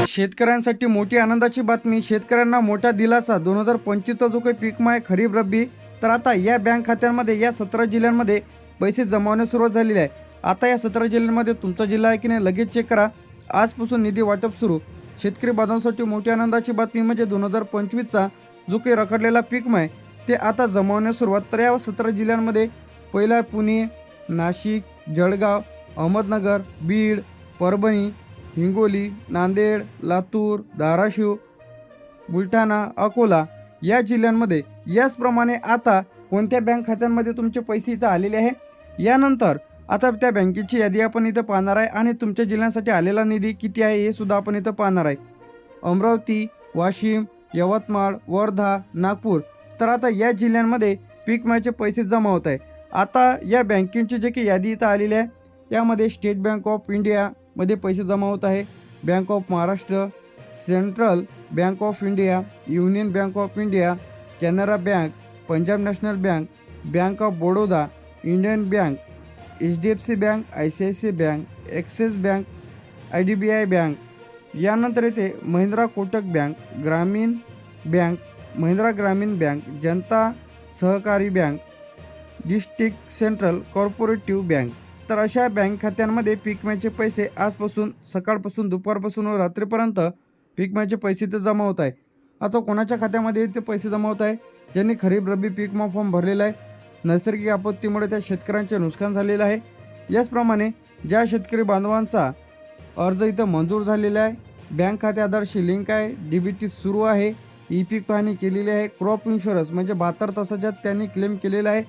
शेतकऱ्यांसाठी मोठी आनंदाची बातमी. शेतकऱ्यांना मोठा दिलासा. 2025चा जो काही पीक विमा आहे खरीप रब्बी, तर आता या बँक खात्यांमध्ये या 17 जिल्ह्यांमध्ये पैसे जमा होण्यास सुरुवात झालेली आहे. आता या 17 जिल्ह्यांमध्ये तुमचा जिल्हा आहे की नाही लगेच चेक करा. आजपासून निधी वाटप सुरू. शेतकरी बांधवांसाठी मोठी आनंदाची बातमी म्हणजे 2025चा जो काही रखडलेला पीक विमा आहे ते आता जमा होण्यास सुरुवात. तर या 17 जिल्ह्यांमध्ये पहिला पुणे, नाशिक, जळगाव, अहमदनगर, बीड, परभणी, हिंगोली, नांदेड, लातूर, धाराशिव, बुलढाणा, अकोला या जिल्ह्यांमध्ये याचप्रमाणे आता कोणत्या बँक खात्यांमध्ये तुमचे पैसे इथं आलेले आहे. यानंतर आता त्या बँकेची यादी आपण इथं पाहणार आहे आणि तुमच्या जिल्ह्यांसाठी आलेला निधी किती आहे हे सुद्धा आपण इथं पाहणार आहे. अमरावती, वाशिम, यवतमाळ, वर्धा, नागपूर, तर आता या जिल्ह्यांमध्ये पीक विम्याचे पैसे जमा होत आहे. आता या बँकेची जे काही यादी इथं आलेली आहे त्यामध्ये स्टेट बँक ऑफ इंडिया मध्ये पैसे जमा होत आहे, bank of Maharashtra, central bank of India, union bank of India, Canara bank, Punjab national bank, bank of Baroda, Indian bank, HDFC bank, ICICI bank, axis bank, IDBI bank. यानंतर येथे महिंद्रा कोटक बँक, ग्रामीण बँक, महिंद्रा ग्रामीण bank, जनता सहकारी bank, district central co-operative bank. तर अशा bank खात्यांमध्ये पीक विम्याचे पैसे आजपासून सकाळपासून दुपारपासून व रात्रीपर्यंत पीक विम्याचे पैसे ते जमा होत आहे. आता कोणाच्या खात्यामध्ये ते पैसे जमा होत आहे? ज्यांनी खरीप रब्बी पीक विमा फॉर्म भरलेला आहे. नैसर्गिक आपत्तीमुळे त्या शेतकऱ्यांचे नुकसान झालेलं आहे. याचप्रमाणे ज्या शेतकरी बांधवांचा अर्ज इथं मंजूर झालेला आहे, बँक खाते आधारशी लिंक आहे, DBT सुरू आहे, ई-पीक पाहणी केलेली आहे, क्रॉप इन्शुरन्स म्हणजे 72 तासाच्यात त्यांनी क्लेम केलेला आहे,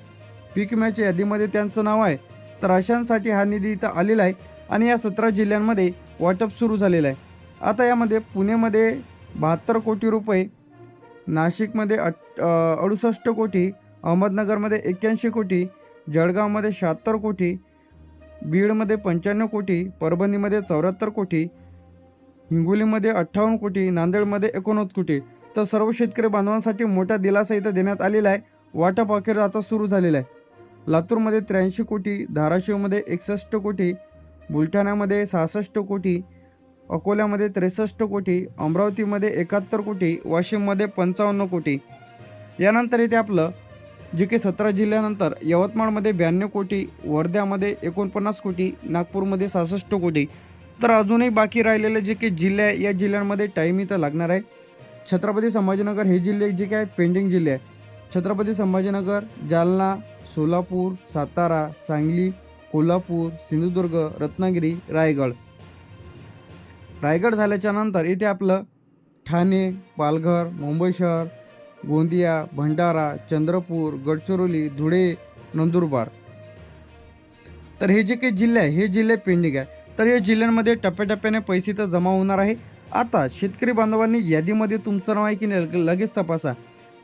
पीक विम्याच्या यादीमध्ये त्यांचं नाव आहे, तर अशांसाठी हा निधी इथं आलेला आहे आणि या 17 जिल्ह्यांमध्ये वाटप सुरू झालेलं आहे. आता यामध्ये पुणेमध्ये 72 कोटी रुपये, नाशिकमध्ये 68 कोटी, अहमदनगरमध्ये 81 कोटी, जळगावमध्ये 76 कोटी, बीडमध्ये 95 कोटी, परभणीमध्ये 74 कोटी, हिंगोलीमध्ये 58 कोटी, नांदेडमध्ये 89 कोटी. तर सर्व शेतकरी बांधवांसाठी मोठा दिलासा इथं देण्यात आलेला आहे. वाटप अखेर आता सुरू झालेला आहे. लातूरमध्ये 83 कोटी, धाराशिवमध्ये 61 कोटी, बुलढाण्यामध्ये 66 कोटी, अकोल्यामध्ये 63 कोटी, अमरावतीमध्ये 71 कोटी, वाशिममध्ये 55 कोटी. यानंतर इथे आपलं जे काही 17 जिल्ह्यानंतर यवतमाळमध्ये 92 कोटी, वर्ध्यामध्ये 49 कोटी, नागपूरमध्ये 66 कोटी. तर अजूनही बाकी राहिलेले जे काही जिल्हे आहे या जिल्ह्यांमध्ये टाईम इथं लागणार आहे. छत्रपती संभाजीनगर हे जिल्हे जे काय पेंडिंग जिल्हे आहे. छत्रपती संभाजीनगर, जालना, सोलापूर, सातारा, सांगली, कोल्हापूर, सिंधुदुर्ग, रत्नागिरी, रायगड. रायगड झाल्याच्या नंतर इथे आपलं ठाणे, पालघर, मुंबई शहर, गोंदिया, भंडारा, चंद्रपूर, गडचिरोली, धुळे, नंदुरबार. तर हे जे काही जिल्हे आहे हे जिल्हे पेंडिंग आहे. तर या जिल्ह्यांमध्ये टप्प्याटप्प्याने पैसे तर जमा होणार आहे. आता शेतकरी बांधवांनी यादीमध्ये तुमचं नाव आहे की नाही लगेच तपासा.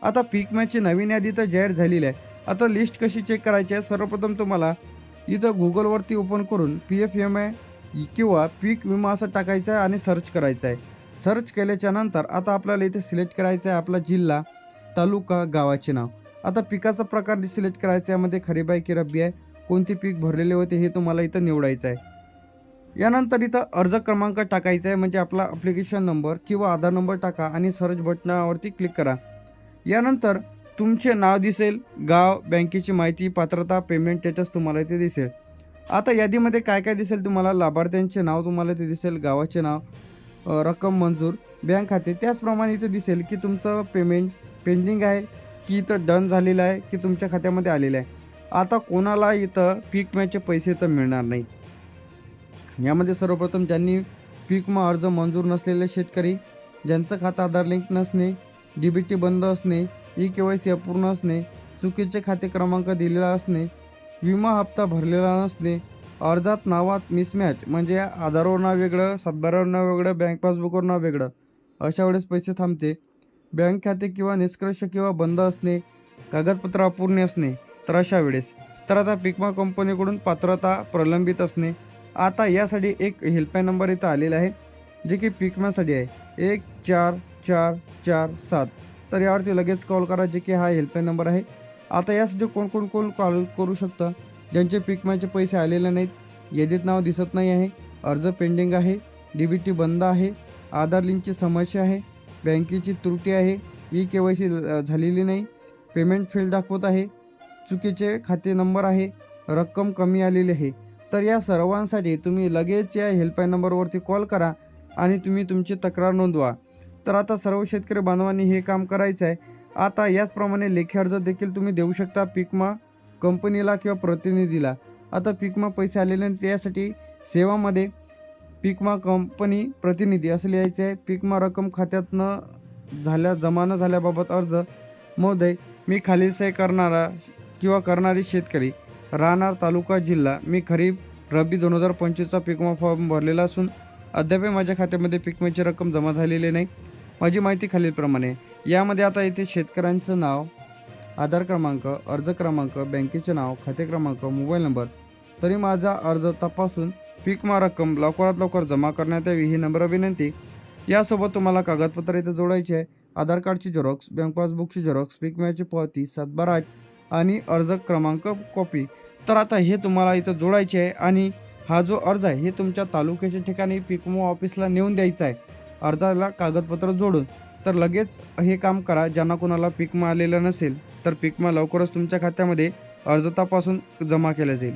आता पीक विम्याची नवीन यादी तर जाहीर झालेली आहे. आता लिस्ट कशी चेक करायची आहे? सर्वप्रथम तुम्हाला इथं गुगलवरती ओपन करून PFMI किंवा पीक विमा असं टाकायचं आहे आणि सर्च करायचं आहे. सर्च केल्याच्या नंतर आता आपल्याला इथे सिलेक्ट करायचं आहे आपला जिल्हा, तालुका, गावाचे नाव. आता पिकाचा प्रकार सिलेक्ट करायचा आहे. यामध्ये खरीप आहे की रब्बी आहे, कोणते पीक भरलेले होते हे तुम्हाला इथं निवडायचं आहे. यानंतर इथं अर्ज क्रमांक टाकायचा आहे म्हणजे आपला ॲप्लिकेशन नंबर किंवा आधार नंबर टाका आणि सर्च बटनावरती क्लिक करा. यानंतर तुमचे नाव दिसेल, गाव, बँकेची माहिती, पात्रता, पेमेंट स्टेटस तुम्हाला इथे दिसेल. आता यादीमध्ये काय काय दिसेल तुम्हाला? लाभार्थ्यांचे नाव तुम्हाला इथे दिसेल, गावाचे नाव, रक्कम मंजूर, बँक खाते. त्याचप्रमाणे इथे दिसेल की तुमचं पेमेंट पेंडिंग आहे की इथं डन झालेलं आहे की तुमच्या खात्यामध्ये आलेलं आहे. आता कोणाला इथं पीक विम्याचे पैसे तर मिळणार नाही. यामध्ये सर्वप्रथम ज्यांनी पीक विमा अर्ज मंजूर नसलेले शेतकरी, ज्यांचं खातं आधार लिंक नसणे, DBT बंद असणे, EKYC अपूर्ण असणे, चुकीचे खाते क्रमांक दिलेला असणे, विमा हप्ता भरलेला नसणे, अर्जात नावात मिसमॅच म्हणजे आधारवर नाव वेगळं, सातबारावर नाव वेगळं, बँक पासबुकवर नाव वेगळं, अशा वेळेस पैसे थांबते. बँक खाते किंवा निष्क्रिय किंवा बंद असणे, कागदपत्र अपूर्ण असणे, तर अशा वेळेस. तर आता पीक विमा कंपनीकडून पात्रता प्रलंबित असणे. आता यासाठी एक हेल्पलाईन नंबर इथं आलेला आहे जे की पीक विम्यासाठी आहे, 14447. तर यावरती लगेच कॉल करा जे की हा हेल्पलाईन नंबर आहे. आता यासाठी कोण कॉल करू शकतं? ज्यांचे पीक विम्याचे पैसे आलेले नाहीत, यादीत नाव दिसत नाही आहे, अर्ज पेंडिंग आहे, DBT बंद आहे, आधार लिंकची समस्या आहे, बँकेची त्रुटी आहे, KYC झालेली नाही, पेमेंट फेल दाखवत आहे, चुकीचे खाते नंबर आहे, रक्कम कमी आलेली आहे. तर या सर्वांसाठी तुम्ही लगेच या हेल्पलाईन नंबरवरती कॉल करा आणि तुम्ही तुमची तक्रार नोंदवा. तर आता सर्व शेतकरी बांधवांनी हे काम करायचं आहे. आता याचप्रमाणे लेखी अर्ज देखील तुम्ही देऊ शकता पिकमा कंपनीला किंवा प्रतिनिधीला. आता पिकमा पैसे आलेले नाही त्यासाठी सेवामध्ये पिकमा कंपनी प्रतिनिधी असं लिहायचं आहे. पिकमा रक्कम खात्यात जमा न झाल्याबाबत अर्ज. महोदय, मी खालील सही करणारा किंवा करणारी शेतकरी, राहणार तालुका जिल्हा. मी खरीप रब्बी 2025चा पिकमा फॉर्म भरलेला असून अद्याप माझ्या खात्यामध्ये पिकमाची रक्कम जमा झालेली नाही. माझी माहिती खालीलप्रमाणे. यामध्ये आता इथे शेतकऱ्यांचं नाव, आधार क्रमांक, अर्ज क्रमांक, बँकेचे नाव, खाते क्रमांक, मोबाईल नंबर. तरी माझा अर्ज तपासून पिकमा रक्कम लवकरात लवकर जमा करण्यात यावी ही नम्र विनंती. यासोबत तुम्हाला कागदपत्र इथे जोडायचे आहे. आधार कार्डची झेरॉक्स, बँक पासबुकची झेरॉक्स, पिकमाची पावती 7/8 आणि अर्ज क्रमांक कॉपी. तर आता हे तुम्हाला इथं जोडायचे आहे आणि हा जो अर्ज आहे हे तुमच्या तालुक्याच्या ठिकाणी पिकमा ऑफिसला नेऊन द्यायचा आहे अर्जाला कागदपत्र जोडून. तर लगेच हे काम करा. ज्यांना कोणाला पिकमा आलेलं नसेल तर पिकमा लवकरच तुमच्या खात्यामध्ये अर्ज तपासून जमा केला जाईल.